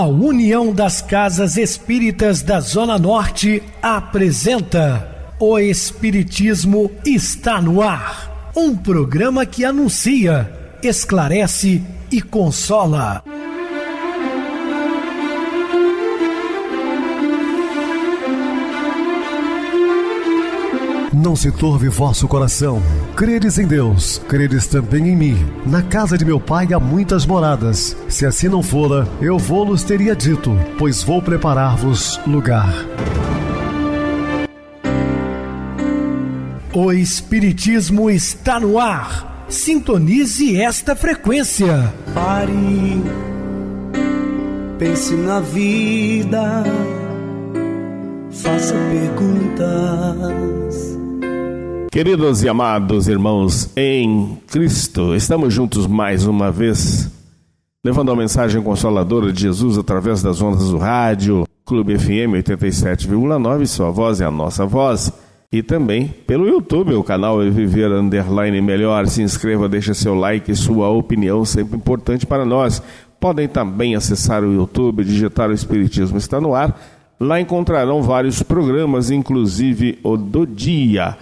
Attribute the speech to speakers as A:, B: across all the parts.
A: A União das Casas Espíritas da Zona Norte apresenta O Espiritismo está no ar. Um programa que anuncia, esclarece e consola.
B: Não se turve vosso coração. Credes em Deus, credes também em mim. Na casa de meu pai há muitas moradas. Se assim não fora, eu vou-los teria dito, pois vou preparar-vos lugar.
A: O Espiritismo está no ar. Sintonize esta frequência.
C: Pare, pense na vida, faça perguntas.
D: Queridos e amados irmãos em Cristo, estamos juntos mais uma vez, levando a mensagem consoladora de Jesus através das ondas do rádio, Clube FM 87,9, sua voz é a nossa voz, e também pelo YouTube, o canal é Viver _ Melhor. Se inscreva, deixa seu like, sua opinião, sempre importante para nós. Podem também acessar o YouTube, digitar o Espiritismo está no ar, lá encontrarão vários programas, inclusive o do dia.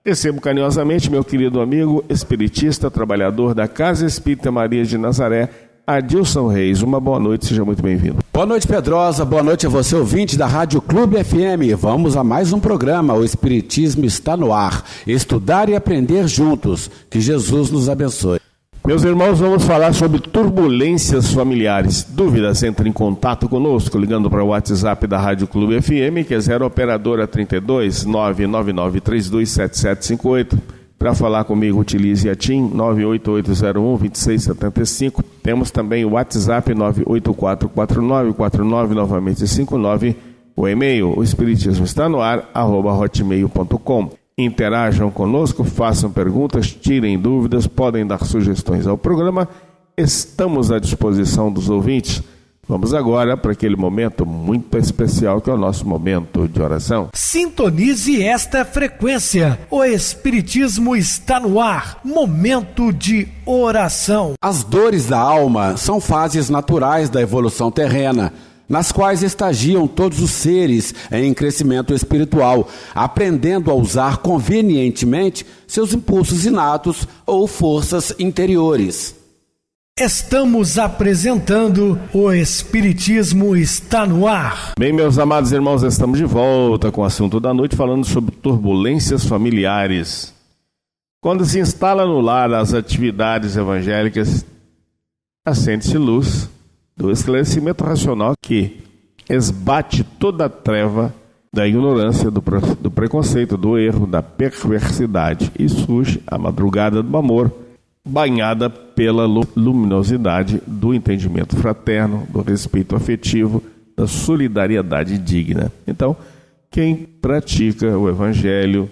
D: Recebo carinhosamente meu querido amigo espiritista, trabalhador da Casa Espírita Maria de Nazaré, Adilson Reis. Uma boa noite, seja muito bem-vindo.
E: Boa noite, Pedrosa. Boa noite a você, ouvinte da Rádio Clube FM. Vamos a mais um programa, O Espiritismo está no ar. Estudar e aprender juntos. Que Jesus nos abençoe.
D: Meus irmãos, vamos falar sobre turbulências familiares. Dúvidas? Entre em contato conosco, ligando para o WhatsApp da Rádio Clube FM, que é 0 operadora 32 999327758. Para falar comigo, utilize a TIM 98801-2675. Temos também o WhatsApp 9844949, novamente 59. O e-mail, o espiritismo está no ar, @hotmail.com. Interajam conosco, façam perguntas, tirem dúvidas, podem dar sugestões ao programa. Estamos à disposição dos ouvintes. Vamos agora para aquele momento muito especial que é o nosso momento de oração.
A: Sintonize esta frequência. O Espiritismo está no ar. Momento de oração.
E: As dores da alma são fases naturais da evolução terrena, nas quais estagiam todos os seres em crescimento espiritual, aprendendo a usar convenientemente seus impulsos inatos ou forças interiores.
A: Estamos apresentando O Espiritismo está no ar.
D: Bem, meus amados irmãos, estamos de volta com o assunto da noite, falando sobre turbulências familiares. Quando se instala no lar as atividades evangélicas, acende-se luz do esclarecimento racional que esbate toda a treva da ignorância, do preconceito, do erro, da perversidade, e surge a madrugada do amor, banhada pela luminosidade do entendimento fraterno, do respeito afetivo, da solidariedade digna. Então, quem pratica o Evangelho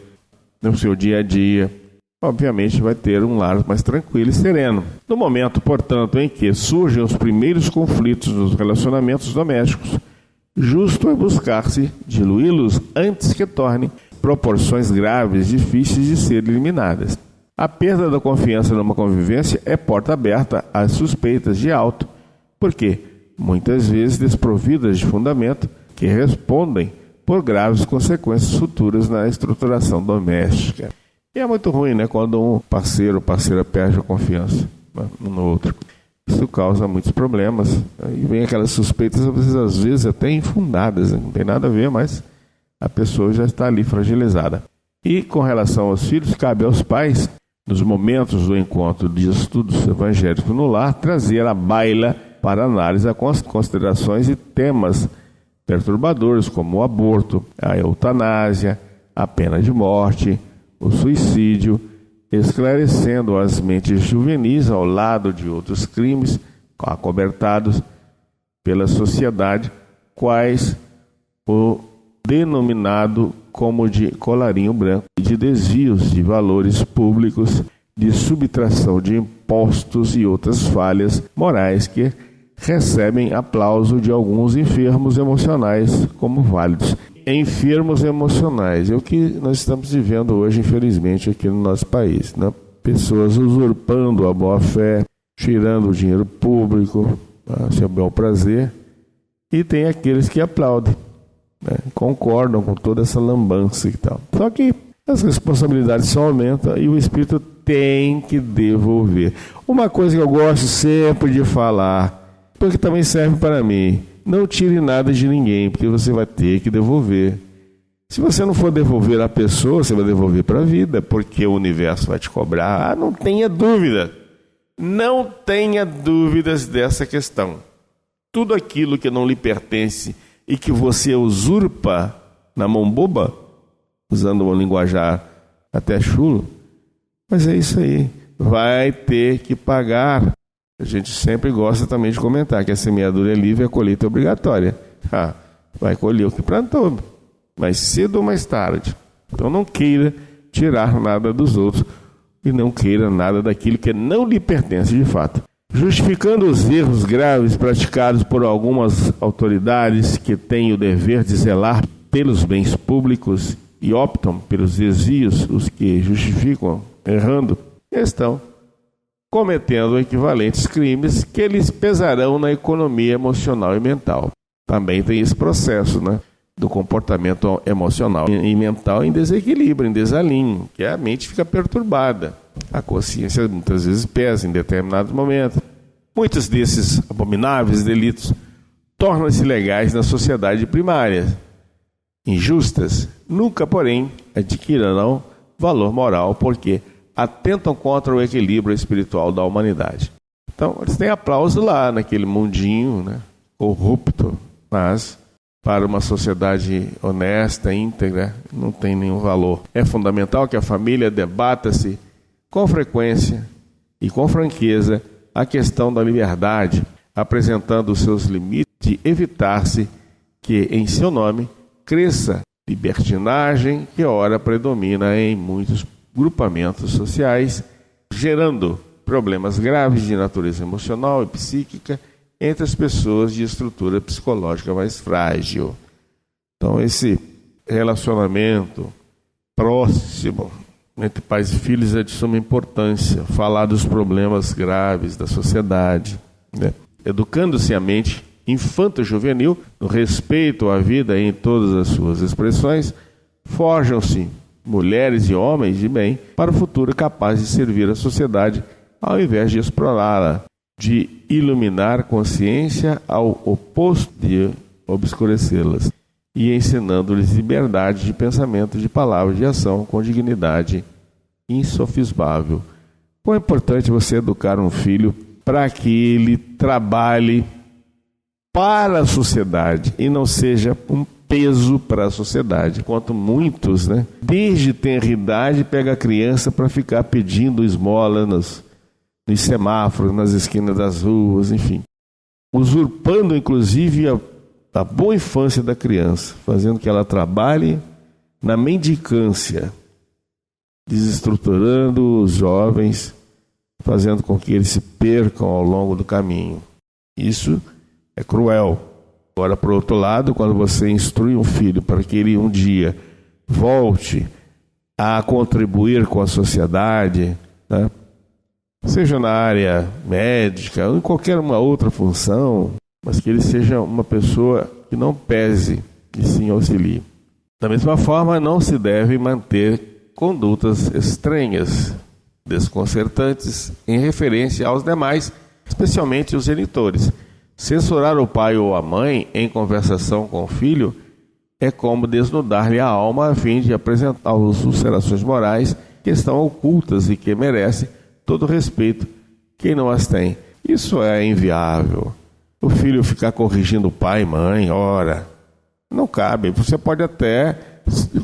D: no seu dia a dia, obviamente vai ter um lar mais tranquilo e sereno. No momento, portanto, em que surgem os primeiros conflitos nos relacionamentos domésticos, justo é buscar-se diluí-los antes que tornem proporções graves, difíceis de serem eliminadas. A perda da confiança numa convivência é porta aberta às suspeitas de auto, porque, muitas vezes desprovidas de fundamento, que respondem por graves consequências futuras na estruturação doméstica. E é muito ruim, né, quando um parceiro ou parceira perde a confiança um no outro. Isso causa muitos problemas. E vem aquelas suspeitas, às vezes até infundadas, né? Não tem nada a ver, mas a pessoa já está ali fragilizada. E com relação aos filhos, cabe aos pais, nos momentos do encontro de estudos evangélicos no lar, trazer à baila para análise as considerações e temas perturbadores, como o aborto, a eutanásia, a pena de morte, o suicídio, esclarecendo as mentes juvenis ao lado de outros crimes acobertados pela sociedade, quais o denominado como de colarinho branco, de desvios de valores públicos, de subtração de impostos e outras falhas morais que recebem aplauso de alguns enfermos emocionais como válidos. Enfermos emocionais é o que nós estamos vivendo hoje, infelizmente, aqui no nosso país, né? Pessoas usurpando a boa-fé, tirando o dinheiro público, a seu bel prazer, e tem aqueles que aplaudem, né? Concordam com toda essa lambança e tal. Só que as responsabilidades só aumentam e o espírito tem que devolver. Uma coisa que eu gosto sempre de falar, porque também serve para mim: não tire nada de ninguém, porque você vai ter que devolver. Se você não for devolver a pessoa, você vai devolver para a vida, porque o universo vai te cobrar. Não tenha dúvida. Não tenha dúvidas dessa questão. Tudo aquilo que não lhe pertence e que você usurpa na mão boba, usando um linguajar até chulo, mas é isso aí. Vai ter que pagar. A gente sempre gosta também de comentar que a semeadura é livre e a colheita é obrigatória. Vai colher o que plantou, mais cedo ou mais tarde. Então não queira tirar nada dos outros e não queira nada daquilo que não lhe pertence de fato. Justificando os erros graves praticados por algumas autoridades que têm o dever de zelar pelos bens públicos e optam pelos desvios, os que justificam errando, estão cometendo equivalentes crimes que lhes pesarão na economia emocional e mental. Também tem esse processo, né, do comportamento emocional e mental em desequilíbrio, em desalinho, que a mente fica perturbada. A consciência muitas vezes pesa em determinados momentos. Muitos desses abomináveis delitos tornam-se legais na sociedade primária, injustas, nunca, porém, adquirirão valor moral, porque atentam contra o equilíbrio espiritual da humanidade. Então, eles têm aplauso lá, naquele mundinho, né, corrupto, mas para uma sociedade honesta, íntegra, não tem nenhum valor. É fundamental que a família debata-se com frequência e com franqueza a questão da liberdade, apresentando os seus limites de evitar-se que, em seu nome, cresça libertinagem que ora predomina em muitos grupamentos sociais, gerando problemas graves de natureza emocional e psíquica entre as pessoas de estrutura psicológica mais frágil. Então, esse relacionamento próximo entre pais e filhos é de suma importância. Falar dos problemas graves da sociedade, né? Educando-se a mente infanto-juvenil no respeito à vida em todas as suas expressões, forjam-se mulheres e homens de bem para o futuro capazes de servir a sociedade ao invés de explorá-la, de iluminar consciência ao oposto de obscurecê-las, e ensinando-lhes liberdade de pensamento, de palavra, de ação, com dignidade insofismável. Quão é importante você educar um filho para que ele trabalhe para a sociedade e não seja um peso para a sociedade. Enquanto muitos, né, desde tenra idade, pega a criança para ficar pedindo esmola nos semáforos, nas esquinas das ruas, enfim. Usurpando, inclusive, a boa infância da criança, fazendo que ela trabalhe na mendicância, desestruturando os jovens, fazendo com que eles se percam ao longo do caminho. Isso é cruel. Agora, por outro lado, quando você instrui um filho para que ele um dia volte a contribuir com a sociedade, né, seja na área médica ou em qualquer uma outra função, mas que ele seja uma pessoa que não pese e sim auxilie. Da mesma forma, não se deve manter condutas estranhas, desconcertantes em referência aos demais, especialmente os genitores. Censurar o pai ou a mãe em conversação com o filho é como desnudar-lhe a alma a fim de apresentar as ulcerações morais que estão ocultas e que merecem todo respeito quem não as tem. Isso é inviável. O filho ficar corrigindo o pai e mãe, ora, não cabe. Você pode até,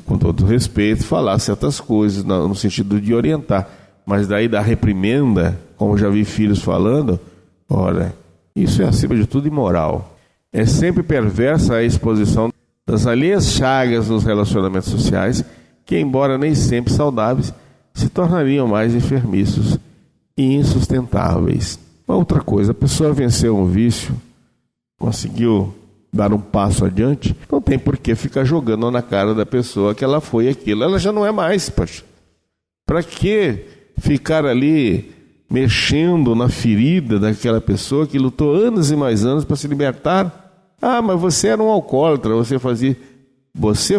D: com todo respeito, falar certas coisas no sentido de orientar, mas daí da reprimenda, como já vi filhos falando, ora, isso é acima de tudo imoral. É sempre perversa a exposição das alheias chagas nos relacionamentos sociais, que, embora nem sempre saudáveis, se tornariam mais enfermiços e insustentáveis. Uma outra coisa, a pessoa venceu um vício, conseguiu dar um passo adiante, não tem por que ficar jogando na cara da pessoa que ela foi aquilo. Ela já não é mais, poxa. Para que ficar ali mexendo na ferida daquela pessoa que lutou anos e mais anos para se libertar? Ah, mas você era um alcoólatra, você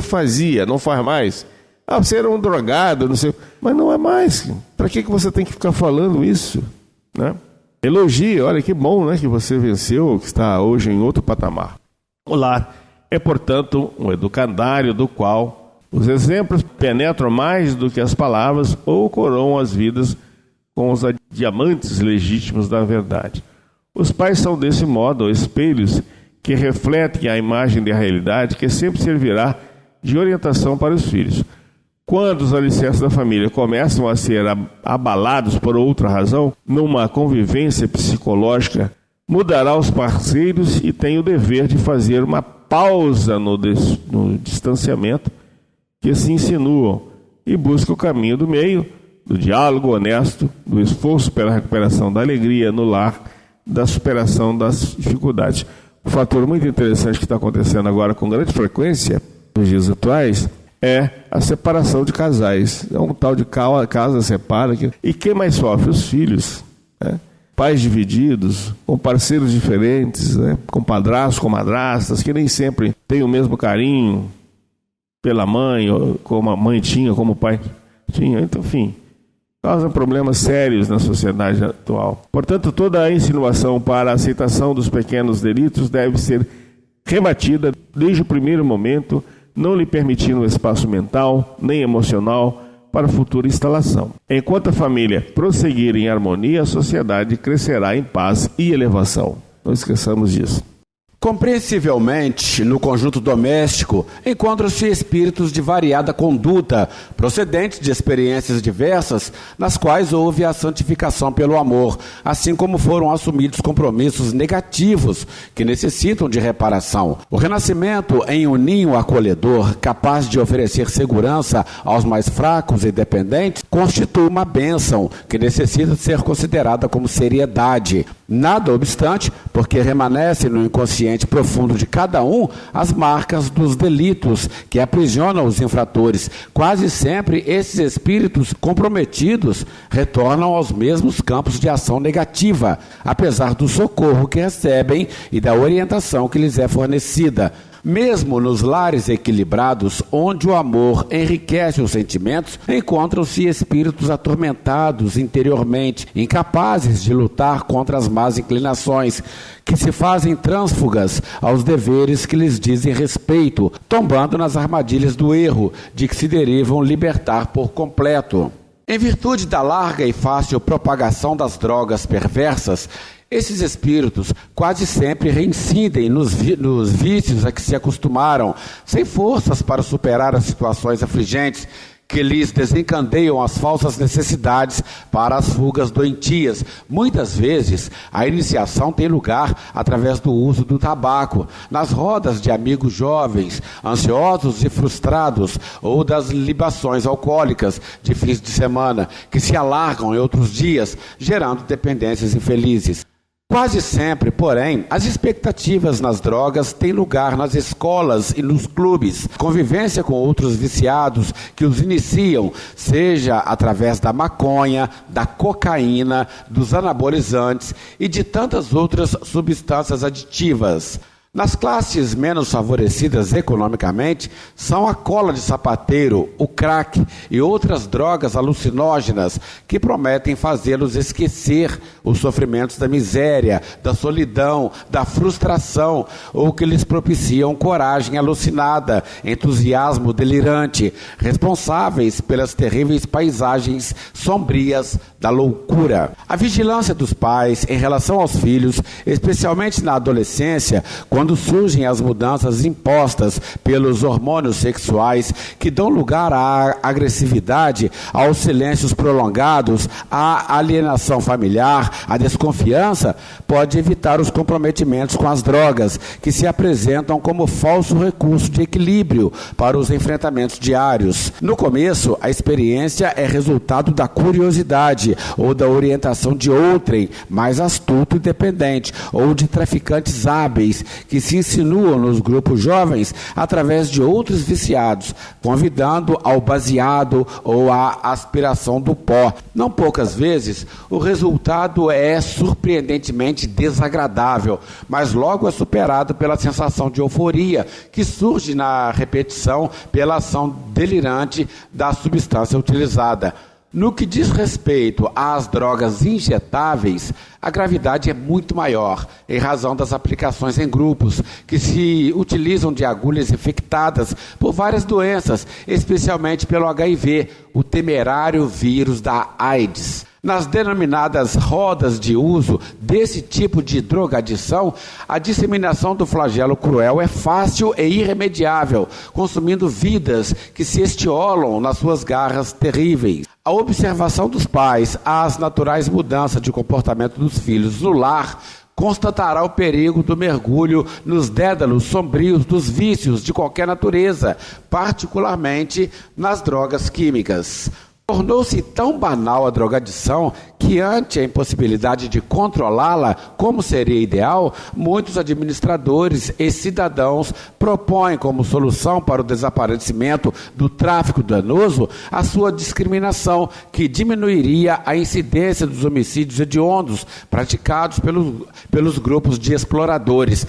D: fazia, não faz mais. Ah, você era um drogado, não sei. Mas não é mais. Para que você tem que ficar falando isso? Né? Elogie, olha que bom, né, que você venceu, que está hoje em outro patamar. O lar é, portanto, um educandário do qual os exemplos penetram mais do que as palavras ou coroam as vidas com os diamantes legítimos da verdade. Os pais são, desse modo, espelhos que refletem a imagem da realidade que sempre servirá de orientação para os filhos. Quando os alicerces da família começam a ser abalados por outra razão, numa convivência psicológica, mudará os parceiros e tem o dever de fazer uma pausa no distanciamento que se insinuam e busca o caminho do meio, do diálogo honesto, do esforço pela recuperação da alegria no lar, da superação das dificuldades. Um fator muito interessante que está acontecendo agora com grande frequência nos dias atuais é a separação de casais. É um tal de casa separa. E quem mais sofre? Os filhos. Né? Pais divididos, com parceiros diferentes, né? Com padrastos, com madrastas, que nem sempre têm o mesmo carinho pela mãe, ou como a mãe tinha, como o pai tinha. Então, enfim, causa problemas sérios na sociedade atual. Portanto, toda a insinuação para a aceitação dos pequenos delitos deve ser rebatida desde o primeiro momento, não lhe permitindo espaço mental nem emocional para futura instalação. Enquanto a família prosseguir em harmonia, a sociedade crescerá em paz e elevação. Não esqueçamos disso.
E: Compreensivelmente, no conjunto doméstico, encontram-se espíritos de variada conduta, procedentes de experiências diversas, nas quais houve a santificação pelo amor, assim como foram assumidos compromissos negativos que necessitam de reparação. O renascimento em um ninho acolhedor, capaz de oferecer segurança aos mais fracos e dependentes, constitui uma bênção que necessita ser considerada como seriedade. Nada obstante, porque remanescem no inconsciente profundo de cada um as marcas dos delitos que aprisionam os infratores. Quase sempre esses espíritos comprometidos retornam aos mesmos campos de ação negativa, apesar do socorro que recebem e da orientação que lhes é fornecida. Mesmo nos lares equilibrados, onde o amor enriquece os sentimentos, encontram-se espíritos atormentados interiormente, incapazes de lutar contra as más inclinações, que se fazem trânsfugas aos deveres que lhes dizem respeito, tombando nas armadilhas do erro, de que se derivam libertar por completo. Em virtude da larga e fácil propagação das drogas perversas, esses espíritos quase sempre reincidem nos vícios a que se acostumaram, sem forças para superar as situações afligentes que lhes desencandeiam as falsas necessidades para as fugas doentias. Muitas vezes, a iniciação tem lugar através do uso do tabaco, nas rodas de amigos jovens, ansiosos e frustrados, ou das libações alcoólicas de fins de semana, que se alargam em outros dias, gerando dependências infelizes. Quase sempre, porém, as expectativas nas drogas têm lugar nas escolas e nos clubes, convivência com outros viciados que os iniciam, seja através da maconha, da cocaína, dos anabolizantes e de tantas outras substâncias aditivas. Nas classes menos favorecidas economicamente, são a cola de sapateiro, o crack e outras drogas alucinógenas que prometem fazê-los esquecer os sofrimentos da miséria, da solidão, da frustração, ou que lhes propiciam coragem alucinada, entusiasmo delirante, responsáveis pelas terríveis paisagens sombrias da loucura. A vigilância dos pais em relação aos filhos, especialmente na adolescência, quando surgem as mudanças impostas pelos hormônios sexuais que dão lugar à agressividade, aos silêncios prolongados, à alienação familiar, à desconfiança, pode evitar os comprometimentos com as drogas, que se apresentam como falso recurso de equilíbrio para os enfrentamentos diários. No começo, a experiência é resultado da curiosidade ou da orientação de outrem mais astuto e dependente, ou de traficantes hábeis que se insinuam nos grupos jovens através de outros viciados, convidando ao baseado ou à aspiração do pó. Não poucas vezes, o resultado é surpreendentemente desagradável, mas logo é superado pela sensação de euforia que surge na repetição pela ação delirante da substância utilizada. No que diz respeito às drogas injetáveis, a gravidade é muito maior, em razão das aplicações em grupos, que se utilizam de agulhas infectadas por várias doenças, especialmente pelo HIV, o temerário vírus da AIDS. Nas denominadas rodas de uso desse tipo de drogadição, a disseminação do flagelo cruel é fácil e irremediável, consumindo vidas que se estiolam nas suas garras terríveis. A observação dos pais às naturais mudanças de comportamento dos filhos no lar constatará o perigo do mergulho nos dédalos sombrios dos vícios de qualquer natureza, particularmente nas drogas químicas. Tornou-se tão banal a drogadição que, ante a impossibilidade de controlá-la como seria ideal, muitos administradores e cidadãos propõem como solução para o desaparecimento do tráfico danoso a sua discriminação, que diminuiria a incidência dos homicídios hediondos praticados pelos grupos de exploradores.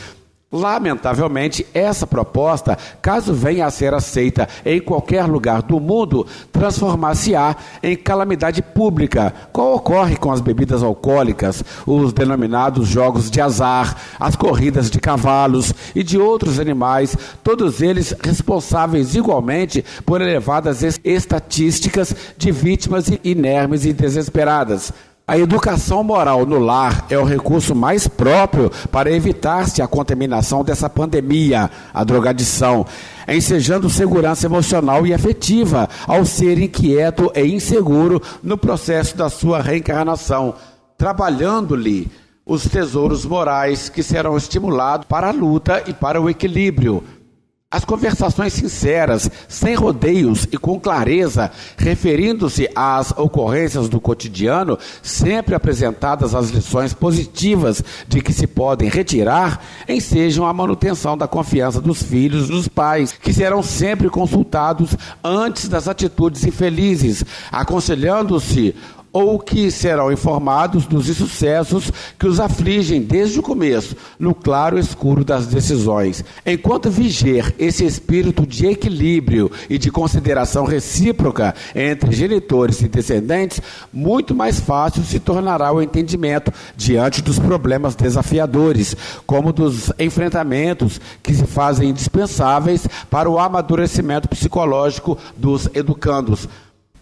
E: Lamentavelmente, essa proposta, caso venha a ser aceita em qualquer lugar do mundo, transformar-se-á em calamidade pública, qual ocorre com as bebidas alcoólicas, os denominados jogos de azar, as corridas de cavalos e de outros animais, todos eles responsáveis igualmente por elevadas estatísticas de vítimas inermes e desesperadas. A educação moral no lar é o recurso mais próprio para evitar-se a contaminação dessa pandemia, a drogadição, ensejando segurança emocional e afetiva ao ser inquieto e inseguro no processo da sua reencarnação, trabalhando-lhe os tesouros morais que serão estimulados para a luta e para o equilíbrio. As conversações sinceras, sem rodeios e com clareza, referindo-se às ocorrências do cotidiano, sempre apresentadas as lições positivas de que se podem retirar, ensejam a manutenção da confiança dos filhos nos pais, que serão sempre consultados antes das atitudes infelizes, aconselhando-se ou que serão informados dos insucessos que os afligem desde o começo, no claro escuro das decisões. Enquanto viger esse espírito de equilíbrio e de consideração recíproca entre genitores e descendentes, muito mais fácil se tornará o entendimento diante dos problemas desafiadores, como dos enfrentamentos que se fazem indispensáveis para o amadurecimento psicológico dos educandos.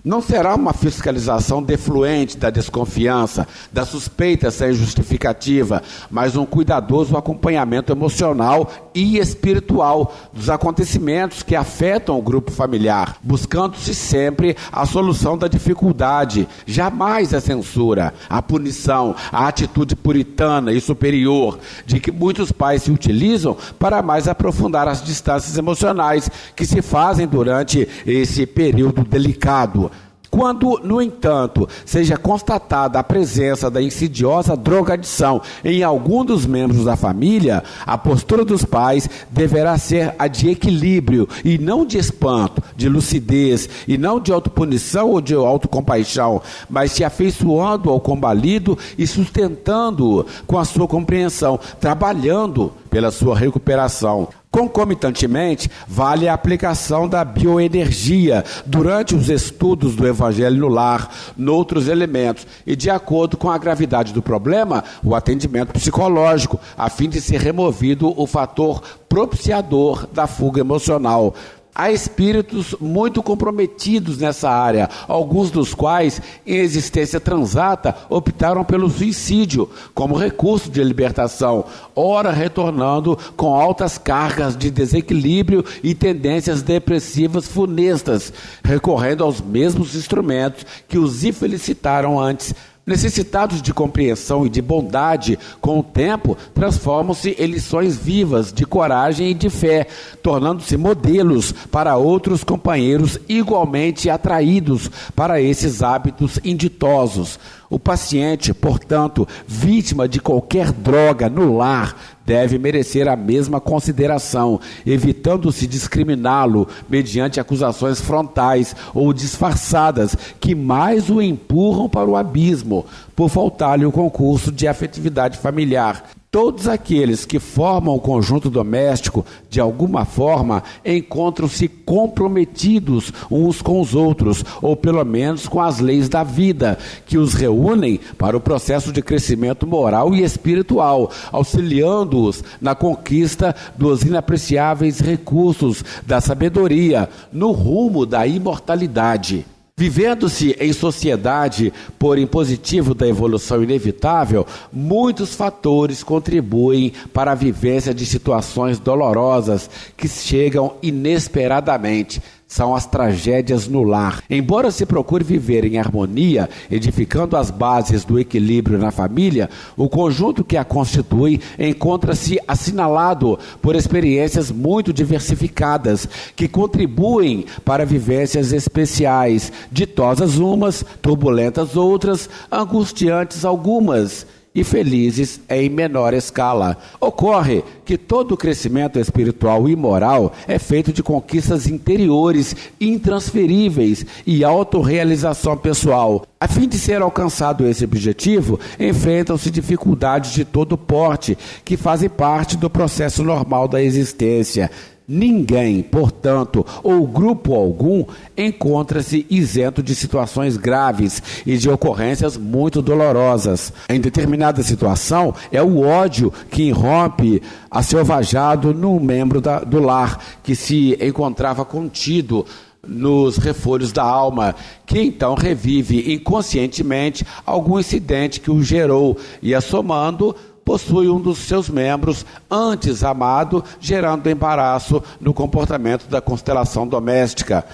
E: Não será uma fiscalização defluente da desconfiança, da suspeita sem justificativa, mas um cuidadoso acompanhamento emocional e espiritual dos acontecimentos que afetam o grupo familiar, buscando-se sempre a solução da dificuldade, jamais a censura, a punição, a atitude puritana e superior, de que muitos pais se utilizam para mais aprofundar as distâncias emocionais que se fazem durante esse período delicado. Quando, no entanto, seja constatada a presença da insidiosa drogadição em algum dos membros da família, a postura dos pais deverá ser a de equilíbrio e não de espanto, de lucidez e não de autopunição ou de autocompaixão, mas se afeiçoando ao combalido e sustentando-o com a sua compreensão, trabalhando pela sua recuperação. Concomitantemente, vale a aplicação da bioenergia durante os estudos do Evangelho no lar, noutros elementos, e de acordo com a gravidade do problema, o atendimento psicológico, a fim de ser removido o fator propiciador da fuga emocional. Há espíritos muito comprometidos nessa área, alguns dos quais, em existência transata, optaram pelo suicídio como recurso de libertação, ora retornando com altas cargas de desequilíbrio e tendências depressivas funestas, recorrendo aos mesmos instrumentos que os infelicitaram antes. Necessitados de compreensão e de bondade, com o tempo, transformam-se em lições vivas de coragem e de fé, tornando-se modelos para outros companheiros igualmente atraídos para esses hábitos inditosos. O paciente, portanto, vítima de qualquer droga no lar, deve merecer a mesma consideração, evitando-se discriminá-lo mediante acusações frontais ou disfarçadas que mais o empurram para o abismo, por faltar-lhe o concurso de afetividade familiar. Todos aqueles que formam o conjunto doméstico, de alguma forma, encontram-se comprometidos uns com os outros, ou pelo menos com as leis da vida, que os reúnem para o processo de crescimento moral e espiritual, auxiliando-os na conquista dos inapreciáveis recursos da sabedoria, no rumo da imortalidade. Vivendo-se em sociedade por impositivo da evolução inevitável, muitos fatores contribuem para a vivência de situações dolorosas que chegam inesperadamente. São as tragédias no lar. Embora se procure viver em harmonia, edificando as bases do equilíbrio na família, o conjunto que a constitui encontra-se assinalado por experiências muito diversificadas, que contribuem para vivências especiais, ditosas umas, turbulentas outras, angustiantes algumas, e felizes em menor escala. Ocorre que todo o crescimento espiritual e moral é feito de conquistas interiores intransferíveis e autorrealização pessoal. A fim de ser alcançado esse objetivo, enfrentam-se dificuldades de todo porte, que fazem parte do processo normal da existência. Ninguém, portanto, ou grupo algum, encontra-se isento de situações graves e de ocorrências muito dolorosas. Em determinada situação, é o ódio que irrompe aselvajado num membro do lar, que se encontrava contido nos refolhos da alma, que então revive inconscientemente algum incidente que o gerou e, assomando, possui um dos seus membros antes amado, gerando embaraço no comportamento da constelação doméstica.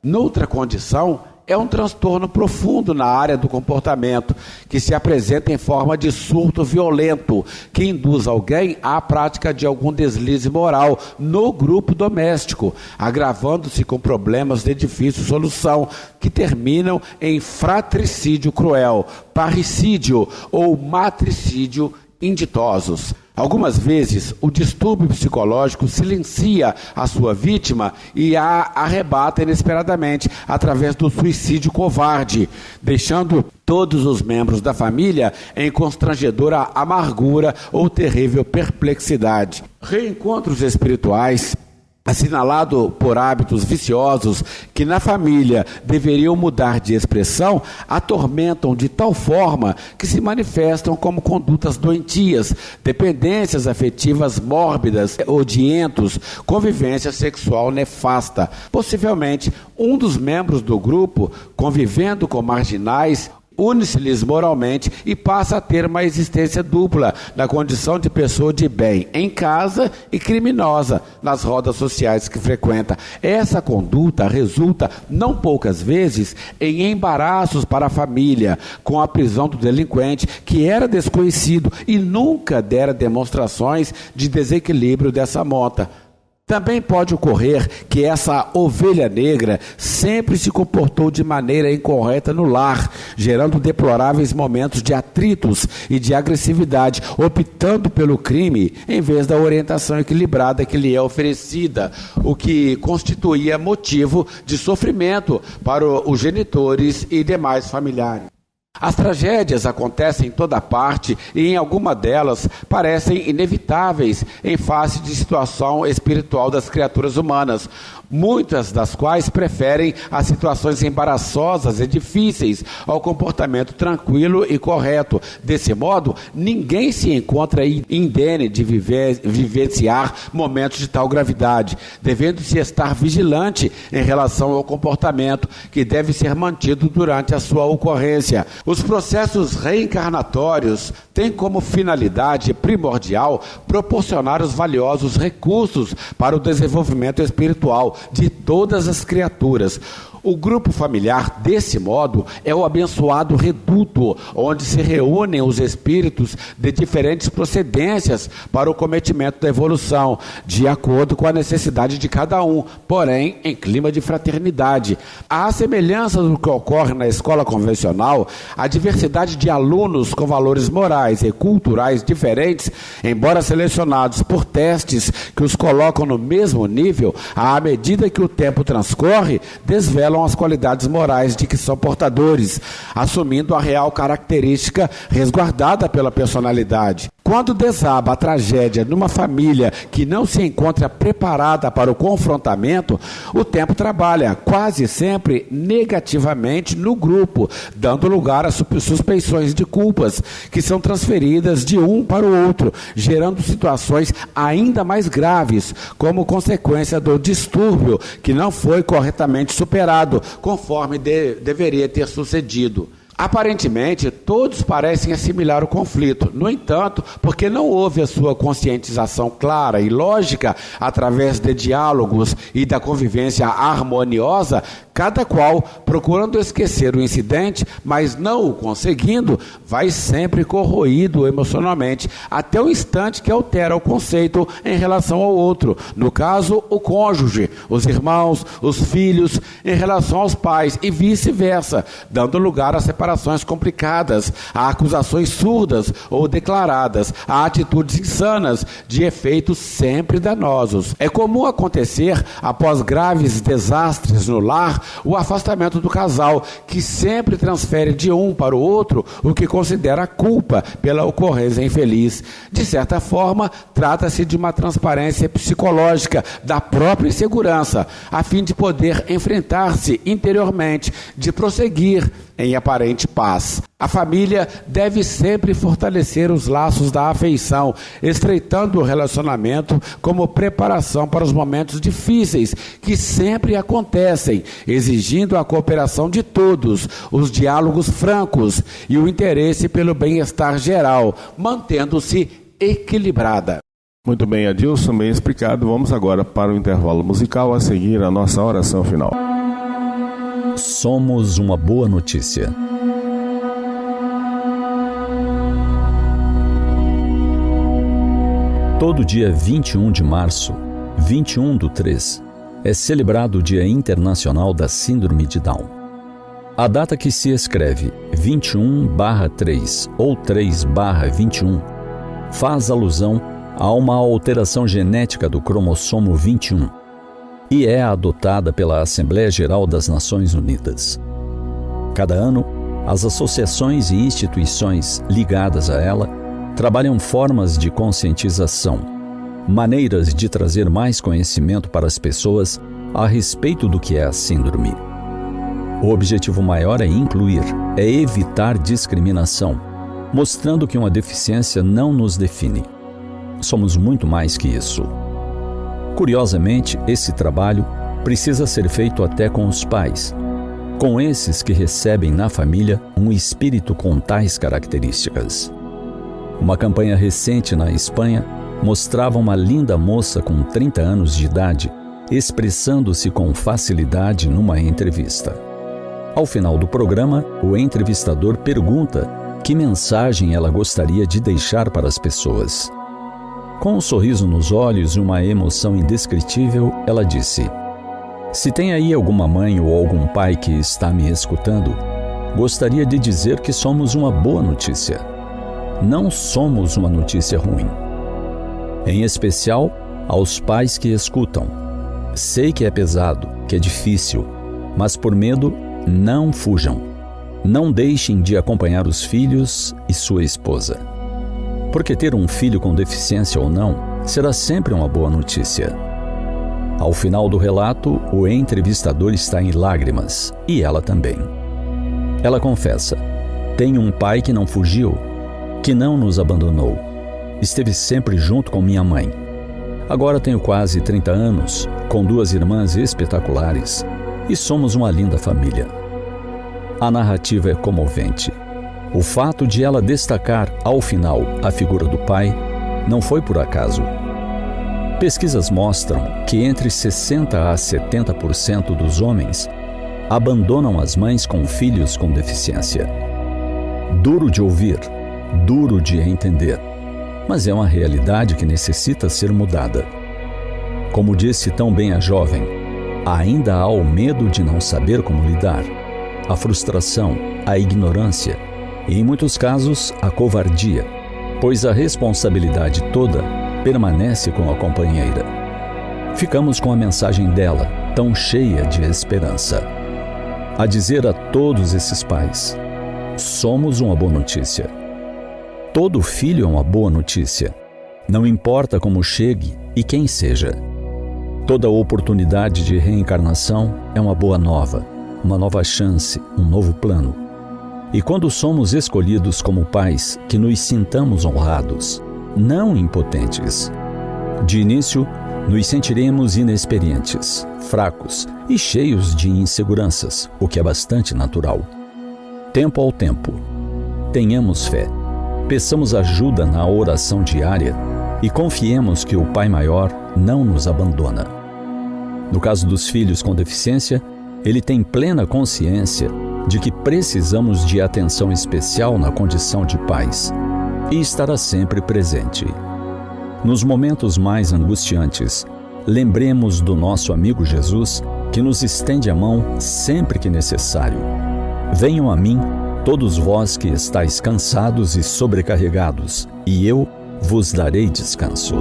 E: Noutra condição, é um transtorno profundo na área do comportamento, que se apresenta em forma de surto violento, que induz alguém à prática de algum deslize moral no grupo doméstico, agravando-se com problemas de difícil solução, que terminam em fratricídio cruel, parricídio ou matricídio inditosos. Algumas vezes, o distúrbio psicológico silencia a sua vítima e a arrebata inesperadamente através do suicídio covarde, deixando todos os membros da família em constrangedora amargura ou terrível perplexidade. Reencontros espirituais, assinalado por hábitos viciosos que na família deveriam mudar de expressão, atormentam de tal forma que se manifestam como condutas doentias, dependências afetivas mórbidas, odientos, convivência sexual nefasta. Possivelmente, um dos membros do grupo, convivendo com marginais, une-se-lhes moralmente e passa a ter uma existência dupla, na condição de pessoa de bem em casa e criminosa nas rodas sociais que frequenta. Essa conduta resulta, não poucas vezes, em embaraços para a família, com a prisão do delinquente, que era desconhecido e nunca dera demonstrações de desequilíbrio dessa monta. Também pode ocorrer que essa ovelha negra sempre se comportou de maneira incorreta no lar, gerando deploráveis momentos de atritos e de agressividade, optando pelo crime em vez da orientação equilibrada que lhe é oferecida, o que constituía motivo de sofrimento para os genitores e demais familiares. As tragédias acontecem em toda parte e em alguma delas parecem inevitáveis em face de situação espiritual das criaturas humanas, muitas das quais preferem as situações embaraçosas e difíceis ao comportamento tranquilo e correto. Desse modo, ninguém se encontra indene de vivenciar momentos de tal gravidade, devendo-se estar vigilante em relação ao comportamento que deve ser mantido durante a sua ocorrência. Os processos reencarnatórios têm como finalidade primordial proporcionar os valiosos recursos para o desenvolvimento espiritual de todas as criaturas. O grupo familiar, desse modo, é o abençoado reduto, onde se reúnem os espíritos de diferentes procedências para o cometimento da evolução, de acordo com a necessidade de cada um, porém em clima de fraternidade. À semelhança do que ocorre na escola convencional, a diversidade de alunos com valores morais e culturais diferentes, embora selecionados por testes que os colocam no mesmo nível, à medida que o tempo transcorre, desvelam as qualidades morais de que são portadores, assumindo a real característica resguardada pela personalidade. Quando desaba a tragédia numa família que não se encontra preparada para o confrontamento, o tempo trabalha quase sempre negativamente no grupo, dando lugar a suspeições de culpas que são transferidas de um para o outro, gerando situações ainda mais graves, como consequência do distúrbio que não foi corretamente superado, conforme deveria ter sucedido. Aparentemente, todos parecem assimilar o conflito. No entanto, porque não houve a sua conscientização clara e lógica através de diálogos e da convivência harmoniosa, cada qual, procurando esquecer o incidente, mas não o conseguindo, vai sempre corroído emocionalmente, até o instante que altera o conceito em relação ao outro. No caso, o cônjuge, os irmãos, os filhos, em relação aos pais e vice-versa, dando lugar a separações complicadas, a acusações surdas ou declaradas, a atitudes insanas, de efeitos sempre danosos. É comum acontecer, após graves desastres no lar, o afastamento do casal, que sempre transfere de um para o outro o que considera culpa pela ocorrência infeliz. De certa forma, trata-se de uma transparência psicológica da própria insegurança, a fim de poder enfrentar-se interiormente, de prosseguir em aparente paz. A família deve sempre fortalecer os laços da afeição, estreitando o relacionamento como preparação para os momentos difíceis que sempre acontecem, exigindo a cooperação de todos, os diálogos francos e o interesse pelo bem-estar geral, mantendo-se equilibrada.
D: Muito bem, Adilson, bem explicado. Vamos agora para o intervalo musical, a seguir a nossa oração final.
F: Somos uma boa notícia. Todo dia 21 de março, 21/3, é celebrado o Dia Internacional da Síndrome de Down. A data que se escreve 21/3 ou 3/21 faz alusão a uma alteração genética do cromossomo 21 e é adotada pela Assembleia Geral das Nações Unidas. Cada ano, as associações e instituições ligadas a ela trabalham formas de conscientização, maneiras de trazer mais conhecimento para as pessoas a respeito do que é a síndrome. O objetivo maior é incluir, é evitar discriminação, mostrando que uma deficiência não nos define. Somos muito mais que isso. Curiosamente, esse trabalho precisa ser feito até com os pais, com esses que recebem na família um espírito com tais características. Uma campanha recente na Espanha mostrava uma linda moça com 30 anos de idade expressando-se com facilidade numa entrevista. Ao final do programa, o entrevistador pergunta que mensagem ela gostaria de deixar para as pessoas. Com um sorriso nos olhos e uma emoção indescritível, ela disse: "Se tem aí alguma mãe ou algum pai que está me escutando, gostaria de dizer que somos uma boa notícia. Não somos uma notícia ruim. Em especial, aos pais que escutam. Sei que é pesado, que é difícil, mas por medo, não fujam. Não deixem de acompanhar os filhos e sua esposa. Porque ter um filho com deficiência ou não, será sempre uma boa notícia." Ao final do relato, o entrevistador está em lágrimas, e ela também. Ela confessa: "Tenho um pai que não fugiu, que não nos abandonou. Esteve sempre junto com minha mãe. Agora tenho quase 30 anos, com 2 irmãs espetaculares, e somos uma linda família." A narrativa é comovente. O fato de ela destacar, ao final, a figura do pai, não foi por acaso. Pesquisas mostram que entre 60% a 70% dos homens abandonam as mães com filhos com deficiência. Duro de ouvir, duro de entender, mas é uma realidade que necessita ser mudada. Como disse tão bem a jovem, ainda há o medo de não saber como lidar, a frustração, a ignorância e, em muitos casos, a covardia, pois a responsabilidade toda permanece com a companheira. Ficamos com a mensagem dela, tão cheia de esperança, a dizer a todos esses pais: somos uma boa notícia. Todo filho é uma boa notícia, não importa como chegue e quem seja. Toda oportunidade de reencarnação é uma boa nova, uma nova chance, um novo plano. E quando somos escolhidos como pais, que nos sintamos honrados, não impotentes. De início, nos sentiremos inexperientes, fracos e cheios de inseguranças, o que é bastante natural. Tempo ao tempo, tenhamos fé, peçamos ajuda na oração diária e confiemos que o Pai Maior não nos abandona. No caso dos filhos com deficiência, ele tem plena consciência de que precisamos de atenção especial na condição de pais e estará sempre presente. Nos momentos mais angustiantes, lembremos do nosso amigo Jesus, que nos estende a mão sempre que necessário. Venham a mim, todos vós que estáis cansados e sobrecarregados, e eu vos darei descanso.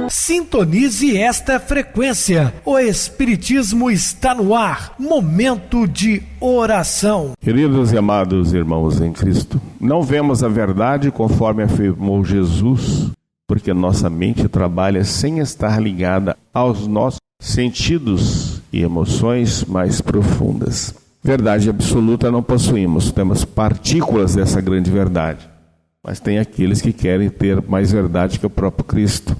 A: Sintonize esta frequência. O Espiritismo está no ar. Momento de oração.
D: Queridos e amados irmãos em Cristo, não vemos a verdade conforme afirmou Jesus, porque nossa mente trabalha sem estar ligada aos nossos sentidos e emoções mais profundas. Verdade absoluta não possuímos, temos partículas dessa grande verdade, mas tem aqueles que querem ter mais verdade que o próprio Cristo,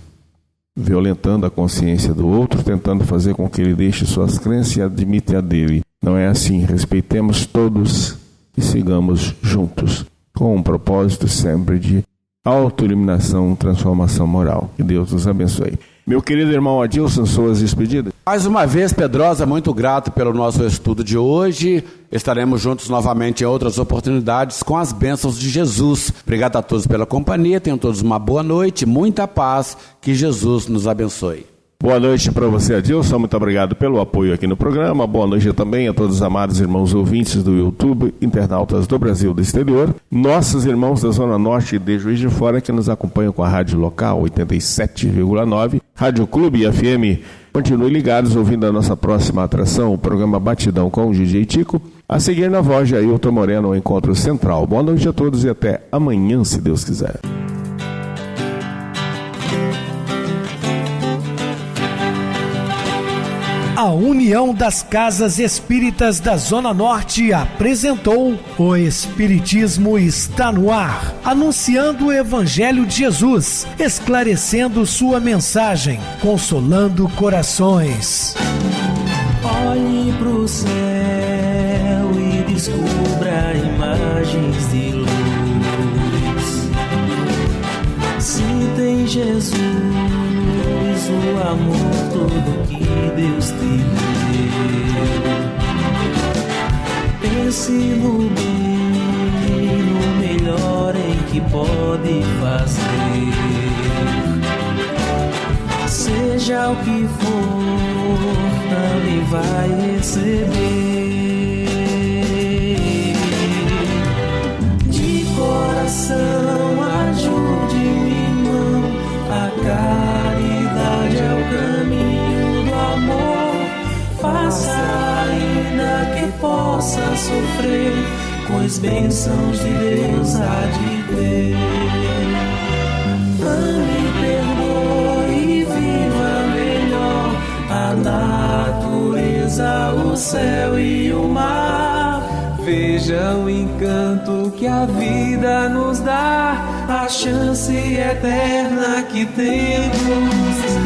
D: violentando a consciência do outro, tentando fazer com que ele deixe suas crenças e admita a dele. Não é assim. Respeitemos todos e sigamos juntos, com um propósito sempre de autoiluminação, transformação moral. Que Deus nos abençoe. Meu querido irmão Adilson, suas despedidas.
E: Mais uma vez, Pedrosa, muito grato pelo nosso estudo de hoje. Estaremos juntos novamente em outras oportunidades com as bênçãos de Jesus. Obrigado a todos pela companhia, tenham todos uma boa noite, muita paz, que Jesus nos abençoe.
D: Boa noite para você, Adilson, muito obrigado pelo apoio aqui no programa. Boa noite também a todos os amados irmãos ouvintes do YouTube, internautas do Brasil e do exterior, nossos irmãos da Zona Norte e de Juiz de Fora que nos acompanham com a rádio local 87,9, Rádio Clube FM. Continue ligados ouvindo a nossa próxima atração, o programa Batidão com o DJ Tico. A seguir na voz de Ailton Moreno, o Encontro Central. Boa noite a todos e até amanhã, se Deus quiser.
A: A União das Casas Espíritas da Zona Norte apresentou O Espiritismo está no ar, anunciando o Evangelho de Jesus, esclarecendo sua mensagem, consolando corações.
C: Olhe pro céu e descubra imagens de luz. Se tem Jesus, o amor todo que Deus te deu. Pense no bem, no melhor em que pode fazer. Seja o que for, também vai receber. De coração, ajude-me, irmão, a caridade é o caminho do amor. Faça ainda que possa sofrer, pois bênçãos de Deus há de ter. Ame, perdoe e viva melhor a natureza, o céu e o mar. Veja o encanto que a vida nos dá, a chance eterna que temos.